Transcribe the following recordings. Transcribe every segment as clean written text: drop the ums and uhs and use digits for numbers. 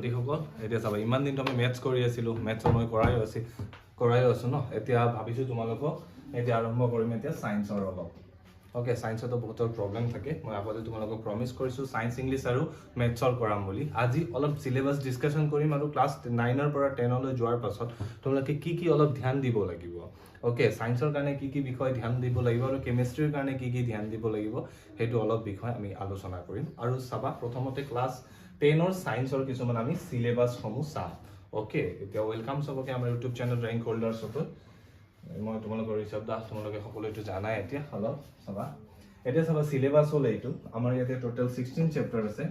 ভণ্টিসকল এতিয়া চাবা ইমান দিনটো আমি মেথছ কৰি আছিলোঁ মেথছৰ মই কৰাই আছোঁ ন এতিয়া ভাবিছোঁ তোমালোকক এতিয়া আৰম্ভ কৰিম এতিয়া ছায়েন্সৰ অলপ ওকে ছায়েন্সতো বহুতৰ প্ৰব্লেম থাকে মই আগতে তোমালোকক প্ৰমিছ কৰিছোঁ ছায়েন্স ইংলিছ আৰু মেথছৰ কৰাম বুলি আজি অলপ চিলেবাছ ডিছকাশ্যন কৰিম আৰু ক্লাছ 9ৰ পৰা 10লৈ যোৱাৰ পাছত তোমালোকে কি অলপ ধ্যান দিব লাগিব ওকে ছায়েন্সৰ কাৰণে কি বিষয় ধ্যান দিব লাগিব আৰু কেমিষ্ট্ৰিৰ কাৰণে কি ধ্যান দিব লাগিব সেইটো অলপ বিষয় আমি আলোচনা কৰিম আৰু চাবা প্ৰথমতে ক্লাছ 10ৰ ছায়েন্সৰ কিছুমান আমি চিলেবাছসমূহ চাম ওকে এতিয়া ওয়েলকাম সবকে আমাৰ ইউটিউব চেনেল ৰেংক হোল্ডাৰ্ছটো মই তোমালোকৰ হিচাপ দাস তোমালোকে সকলোটো জানাই এতিয়া অলপ চাবা এতিয়া চাবা চিলেবাছ হ'ল এইটো আমাৰ ইয়াতে টোটাল 16 চেপ্টাৰ আছে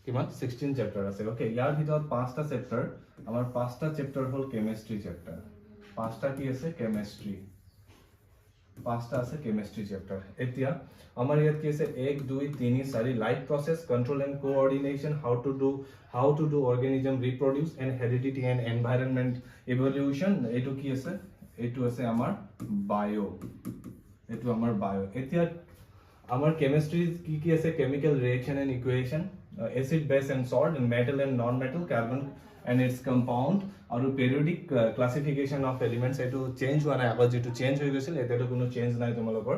কিমান 16 চেপ্টাৰ আছে ওকে ইয়াৰ ভিতৰত 5টা চেপ্টাৰ আমাৰ 5টা চেপ্টাৰ হ'ল কেমিষ্ট্ৰি চেপ্টাৰ 5টা কি আছে কেমিষ্ট্ৰি 5টা আছে কেমিষ্ট্ৰি চেপ্টাৰ এতিয়া আমাৰ ইয়াত কি আছে 1 2 3 4 life process control and coordination how to do organism reproduce and heredity and environment evolution এইটো কি আছে এইটো আছে আমাৰ বায়ো এইটো আমাৰ বায়ো এতিয়া আমাৰ কেমিষ্ট্ৰি কি আছে chemical reaction and equation acid base and salt metal and non metal carbon and its compound আৰু periodic classification of elements এটো চেঞ্জ হোৱা নাই আগত যেটো চেঞ্জ হৈ গৈছিল এটাটো কোনো চেঞ্জ নাই তোমালোকৰ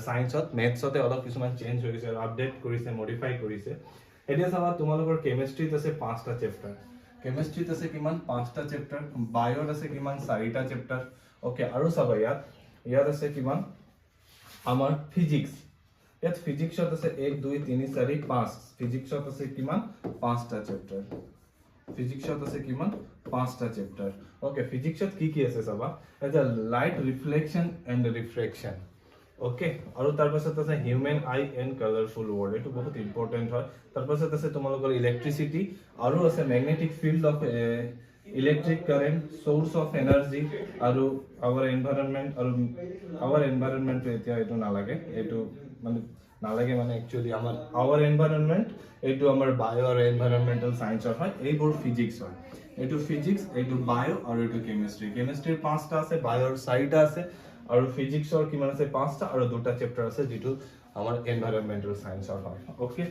সায়েন্সত মেথছতে অলপ কিছুমান চেঞ্জ হৈ গৈছে আৰু আপডেট কৰিছে মডিফাই কৰিছে এতিয়া চাবা তোমালোকৰ কেমিষ্ট্ৰিত আছে 5টা চেপ্টাৰ কেমিষ্ট্ৰিত আছে কিমান 5টা চেপ্টাৰ বায়োত আছে কিমান 4টা চেপ্টাৰ ওকে আৰু চাবা ইয়াত আছে কিমান আমাৰ ফিজিক্স ইয়াত ফিজিক্সত আছে 1 2 3 4 5 ফিজিক্সত আছে কিমান 5টা চেপ্টাৰ ফিজিক্সত আছে কিমান 5টা চেপ্টাৰ ওকে ফিজিক্সত কি আছে চাবা এটা light reflection and refraction okay আৰু তাৰ পাছত আছে human eye and colourful world এটো বহুত ইম্পৰ্টেন্ট হয় তাৰ পাছত আছে তোমালোকৰ ইলেক্ট্ৰিসিটি আৰু আছে magnetic field of electric current source of energy আৰু আৱাৰ এনভায়ৰনমেন্ট এতিয়া এটো নালাগে এটো মানে একচুয়ালি আমাৰ আৱাৰ এনভায়ৰনমেন্ট এইটো আমাৰ বায়ো আৰু এনভায়ৰনমেন্টাল সায়েন্সৰ হয় এইবোৰ ফিজিক্স হয় এইটো ফিজিক্স এইটো বায়ো আৰু এইটো কেমিষ্ট্ৰিৰ 5টা আছে বায়োৰ 4টা আছে আৰু ফিজিক্সৰ কিমান আছে 5টা আৰু 2টা চেপ্টাৰ আছে যেটো আমাৰ এনভায়ৰনমেন্টাল সায়েন্সৰ হয় ওকে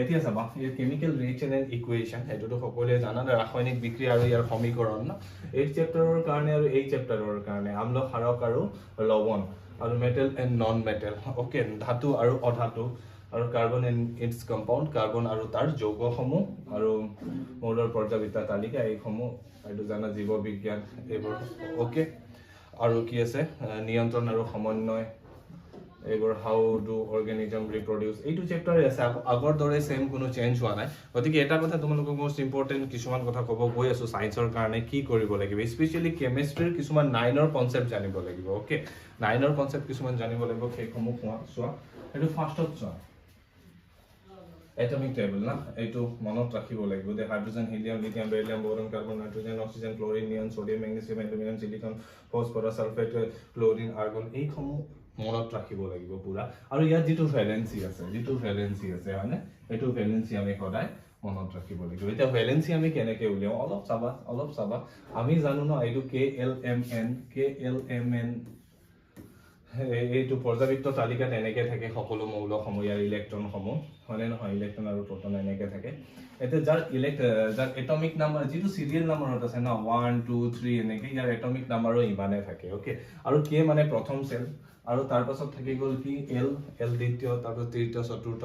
এতিয়া চাবা এই কেমিক্যাল ৰিঅ্যাকশন এন্ড ইকুয়েশন এটোটো সকলোৱে জানা ৰাসায়নিক বিক্ৰিয়া আৰু ইয়াৰ সমীকৰণ না এই চেপ্টাৰৰ কাৰণে আৰু এই চেপ্টাৰৰ কাৰণে আম্ল ক্ষাৰক আৰু লৱণ আৰু metal and non metal okay ধাতু আৰু অধাতু আৰু কাৰ্বন এন্ড ইটস কম্পাউন্ড কাৰ্বন আৰু তাৰ যৌগসমূহ আৰু মৌলৰ পৰ্যায়বিদ্যা তালিকা এইসমূহ এইটো জানা জীৱ বিজ্ঞান এইবোৰ ওকে আৰু কি আছে নিয়ন্ত্ৰণ আৰু সমন্বয় এইবোৰ হাউ ডু অৰ্গানিজম ৰিপ্ৰডিউস এইটো চেপ্টাৰ আছে আগৰ দৰে সেম কোনো চেঞ্জ হোৱা নাই গতিকে এটা কথা তোমালোকক মোস্ট ইম্পৰ্টেন্ট কিছুমান কথা ক'ব গৈ আছো সায়েন্সৰ কাৰণে কি কৰিব লাগিব স্পেশালি কেমিষ্ট্ৰিৰ কিছুমান 9ৰ কনসেপ্ট জানিব লাগিব ওকে 9ৰ কনসেপ্ট কিছুমান জানিব লাগিব সেইসমূহ চোৱা এইটো ফাৰ্ষ্টত চোৱা এটমিক টেবল না এইটো মনত ৰাখিব লাগিব যে hydrogen helium lithium beryllium boron carbon nitrogen oxygen chlorine neon sodium magnesium aluminium silicon phosphorus sulphate chlorine argon এইসমূহ মনত ৰাখিব লাগিব পুৰা আৰু ইয়াত যেটো ভ্যালেন্সি আছে হয়নে এইটো ভ্যালেন্সি আমি সদায় মনত ৰাখিব লাগিব এটা ভ্যালেন্সি আমি কেনেকৈ উলিয়াও অলপ চাবা আমি জানো ন এইটো KLMN এইটো পৰ্যায়বৃত্ত তালিকাত এনেকৈ থাকে সকলো মৌলসমূহ ইয়াৰ ইলেক্ট্ৰনসমূহ হয়নে নহয় ইলেক্ট্ৰন আৰু প্ৰটন এনেকৈ থাকে এতিয়া যাৰ এটমিক নাম্বাৰ যেটো সিৰিয়েল নাম্বাৰত আছে ন 1 2 3 এনেকৈ ইয়াৰ এটমিক নাম্বাৰো ইমানে থাকে ওকে আৰু K মানে প্ৰথম সেল আৰু তাৰ পাছত থাকি গল কি L দ্বিতীয় তাৰ পাছত তৃতীয় চতুৰ্থ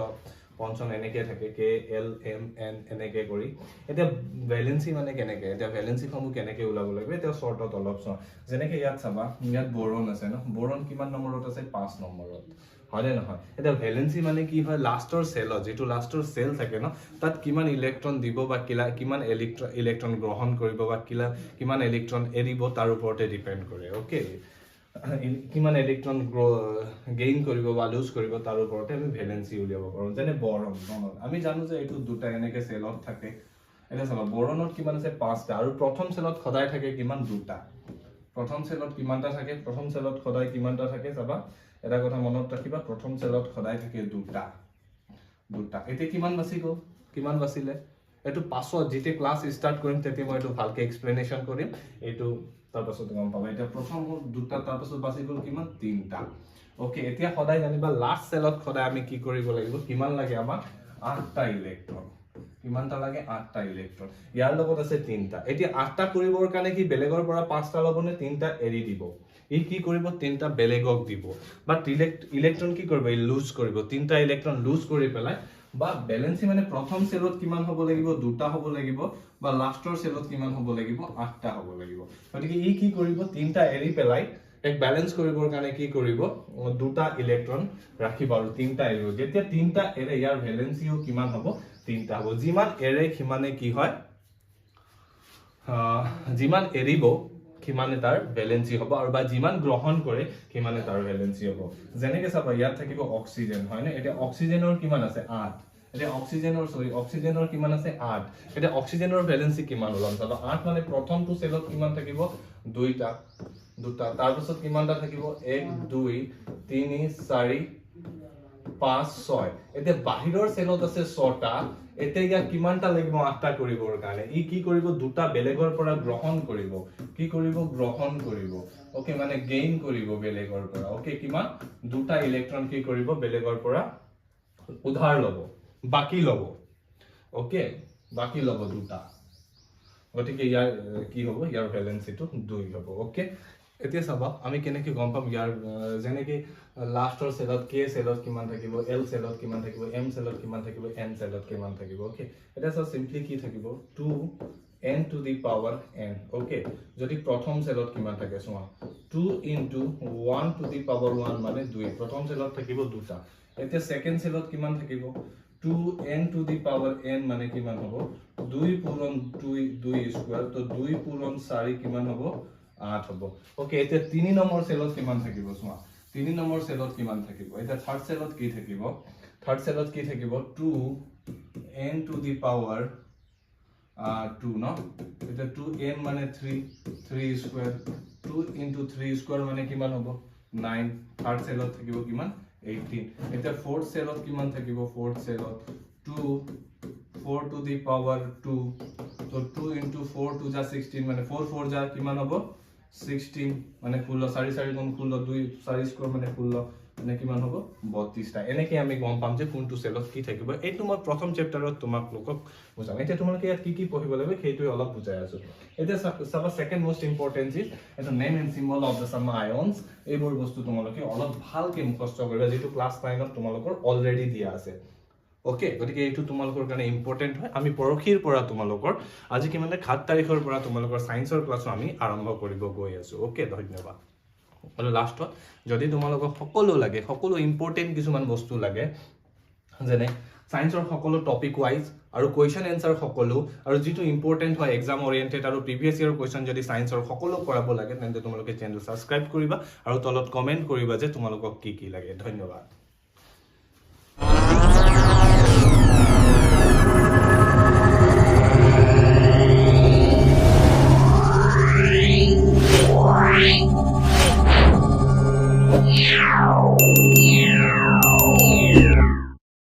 পঞ্চম এনেকৈ থাকে KLMN এনেকৈ কৰি এটা ভ্যালেন্সি মানে কেনেকৈ এটা ভ্যালেন্সি সমূহ কেনেকৈ উলাব লাগিব এটা শৰ্টত অলপ চাও যেনেকৈ ইয়াত চাবা ইয়াত বোৰন আছে ন বোৰন কিমান নম্বৰত আছে 5 নম্বৰত হয়নে নহয় এটা ভ্যালেন্সি মানে কি হয় লাষ্টৰ সেলত যেটো লাষ্টৰ সেল থাকে ন তাত কিমান ইলেক্ট্ৰন দিব বা কিমান ইলেক্ট্ৰন গ্ৰহণ কৰিব বা কিমান ইলেক্ট্ৰন এৰিব তাৰ ওপৰতে ডিপেন্ড কৰে ওকে কিমান ইলেক্ট্ৰন গেইন কৰিব বা লুজ কৰিব তাৰ ওপৰতে আমি ভ্যালেন্সি উলিয়াব পাৰো যেনে বোৰন আমি জানো যে এইটো দুটা এনেকৈ সেলত থাকে এটা চাবা বোৰনত কিমান আছে 5টা আৰু প্ৰথম সেলত সদায় থাকে কিমান দুটা প্ৰথম সেলত কিমানটা থাকে প্ৰথম সেলত সদায় কিমানটা থাকে চাবা এটা কথা মনত ৰাখিবা প্ৰথম সেলত সদায় থাকে দুটা এতে কিমান বাচিলে এটো পাছত যেতে ক্লাস স্টার্ট কৰিম তেতে মই এটো ভালকে এক্সপ্লেনেশন কৰিম এটো তাৰ পাছত গম পাবা এটা প্ৰথম দুটা তাৰ পাছত বাচি গল কিমান তিনটা ওকে এতিয়া সদায় জানিবা লাস্ট সেলত সদায় আমি কি কৰিব লাগিব কিমান লাগে আমাক 8টা ইলেক্ট্ৰন কিমানটা লাগে 8টা ইলেক্ট্ৰন ইয়াৰ লগত আছে 3টা এতিয়া 8টা কৰিবৰ কাৰণে কি বেলেগৰ পৰা 5টা লবনে 3টা এৰি দিব ই কি কৰিব 3টা বেলেগক দিব বা ইলেক্ট্ৰন কি কৰিব ই লুজ কৰিব 3টা ইলেক্ট্ৰন লুজ কৰি পেলাই বা ব্যালেন্সি মানে প্ৰথম সেলত কিমান হ'ব লাগিব দুটা হ'ব লাগিব বা লাষ্টৰ সেলত কিমান হ'ব লাগিব 8টা হ'ব লাগিব গতিকে ই কি কৰিব 3টা এৰি পেলাই এক ব্যালেন্স কৰিবৰ কাৰণে কি কৰিব দুটা ইলেক্ট্ৰন ৰাখিব আৰু 3টা এৰিব যেতিয়া 3টা এৰে ইয়াৰ ভ্যালেন্সিও কিমান হ'ব 3টা হ'ব যিমান এৰে কিমানে কি হয় যিমান এৰিব কিমানে তাৰ ভ্যালেন্সি হ'ব আৰু বা যিমান গ্ৰহণ কৰে কিমানে তাৰ ভ্যালেন্সি হ'ব যেনেকৈ চাবা ইয়াত থাকিব অক্সিজেন হয় না এটা অক্সিজেনৰ কিমান আছে 8 এটা অক্সিজেনৰ কিমান আছে 8 এটা অক্সিজেনৰ ভ্যালেন্সি কিমান ওলাম চাবা 8 মানে প্ৰথমটো সেলত কিমান থাকিব দুটা তাৰ পিছত কিমানটা থাকিব 1 2 3 4 5 6 এতিয়া বাহিৰৰ সেলত আছে 6টা এতিয়া কিমানটা লাগিব 8টা কৰিবৰ কাৰণে ই কি কৰিব দুটা বেলেগৰ পৰা গ্ৰহণ কৰিব কি কৰিব গ্ৰহণ কৰিব ওকে মানে গেইন কৰিব বেলেগৰ পৰা ওকে কিমান দুটা ইলেক্ট্ৰন কি কৰিব বেলেগৰ পৰা উধাৰ লব বাকি লব ওকে বাকি লব দুটা গতিকে ইয়াৰ কি হ'ব ইয়াৰ ভ্যালেন্সিটো 2 হ'ব ওকে এতিয়া চাবা আমি কেনেকৈ গম পাম ইয়াৰ যেনেকৈ লাষ্টৰ সেলত কে সেলত কিমান থাকিব এল সেলত কিমান থাকিব এম সেলত কিমান থাকিব এন সেলত কিমান থাকিব ওকে এটা সব সিম্পলি কি থাকিব 2 n to the power n okay যদি প্ৰথম সেলত কিমান থাকে সোৱা 2 into 1 to the power 1 মানে 2 প্ৰথম সেলত থাকিব দুটা এতিয়া সেকেন্ড সেলত কিমান থাকিব 2n to the power n মানে কিমান হ'ব 2 পূৰণ 2 স্কয়াৰ তো 2 পূৰণ 4 কিমান হ'ব 8 হ'ব ওকে এতিয়া 3 নম্বৰ সেলত কিমান থাকিব সোৱা 3 নম্বৰ সেলত কিমান থাকিব এটা থাৰ্ড সেলত কি থাকিব থাৰ্ড সেলত কি থাকিব 2n to the power 2 no এটা 2n মানে 3 স্কয়াৰ 2 into 3 স্কয়াৰ মানে কিমান হ'ব 9 থাৰ্ড সেলত থাকিব কিমান 18 এটা ফোর্থ সেলত কিমান থাকিব ফোর্থ সেলত 2 4 to the power 2 তো 2 into 4 to 16 মানে 4 4 যা কিমান হ'ব 16 মানে 16 4 4 গুণ 16 2 4 স্কয়ার মানে 16 মানে কিমান হ'ব 32টা এনেকৈ আমি গম পাম যে কোনটো সেলত কি থাকিব এইটো মই প্ৰথম চেপ্টাৰত তোমাক লোকক বুজাম এতিয়া তোমালোকে ইয়াত কি পঢ়িব লাগিব সেইটো অলপ বুজাই আছো এতিয়া সাবা সেকেন্ড মোস্ট ইম্পৰ্টেন্ট ইজ এটা name and symbol of the some ions এইবোৰ বস্তু তোমালোকে অলপ ভালকে মুখস্থ কৰিবা যেটো ক্লাস 9ত তোমালোকৰ অলৰেডি দিয়া আছে ওকে গতিকে এইটো তোমালোকৰ কাৰণে ইম্পৰ্টেন্ট হয় আমি পৰখিৰ পৰা তোমালোকৰ আজি কিমানে 7 তাৰিখৰ পৰা তোমালোকৰ সায়েন্সৰ ক্লাস আমি আৰম্ভ কৰিব গৈ আছো ওকে ধন্যবাদ আৰু লাষ্টত যদি তোমালোকক সকলো লাগে সকলো ইম্পৰ্টেন্ট কিছুমান বস্তু লাগে যেনে সায়েন্সৰ সকলো টপিক ওয়াইজ আৰু কোৱেশ্চন এনসাৰ সকলো আৰু যেটো ইম্পৰ্টেন্ট হয় এক্সাম ওৰিয়েন্টেড আৰু প্ৰিভিয়াস ইয়াৰ কোৱেশ্চন যদি সায়েন্সৰ সকলো কৰাব লাগে তেন্তে তোমালোকে চেনেল সাবস্ক্ৰাইব কৰিবা আৰু তলত কমেন্ট কৰিবা যে তোমালোকক কি লাগে ধন্যবাদ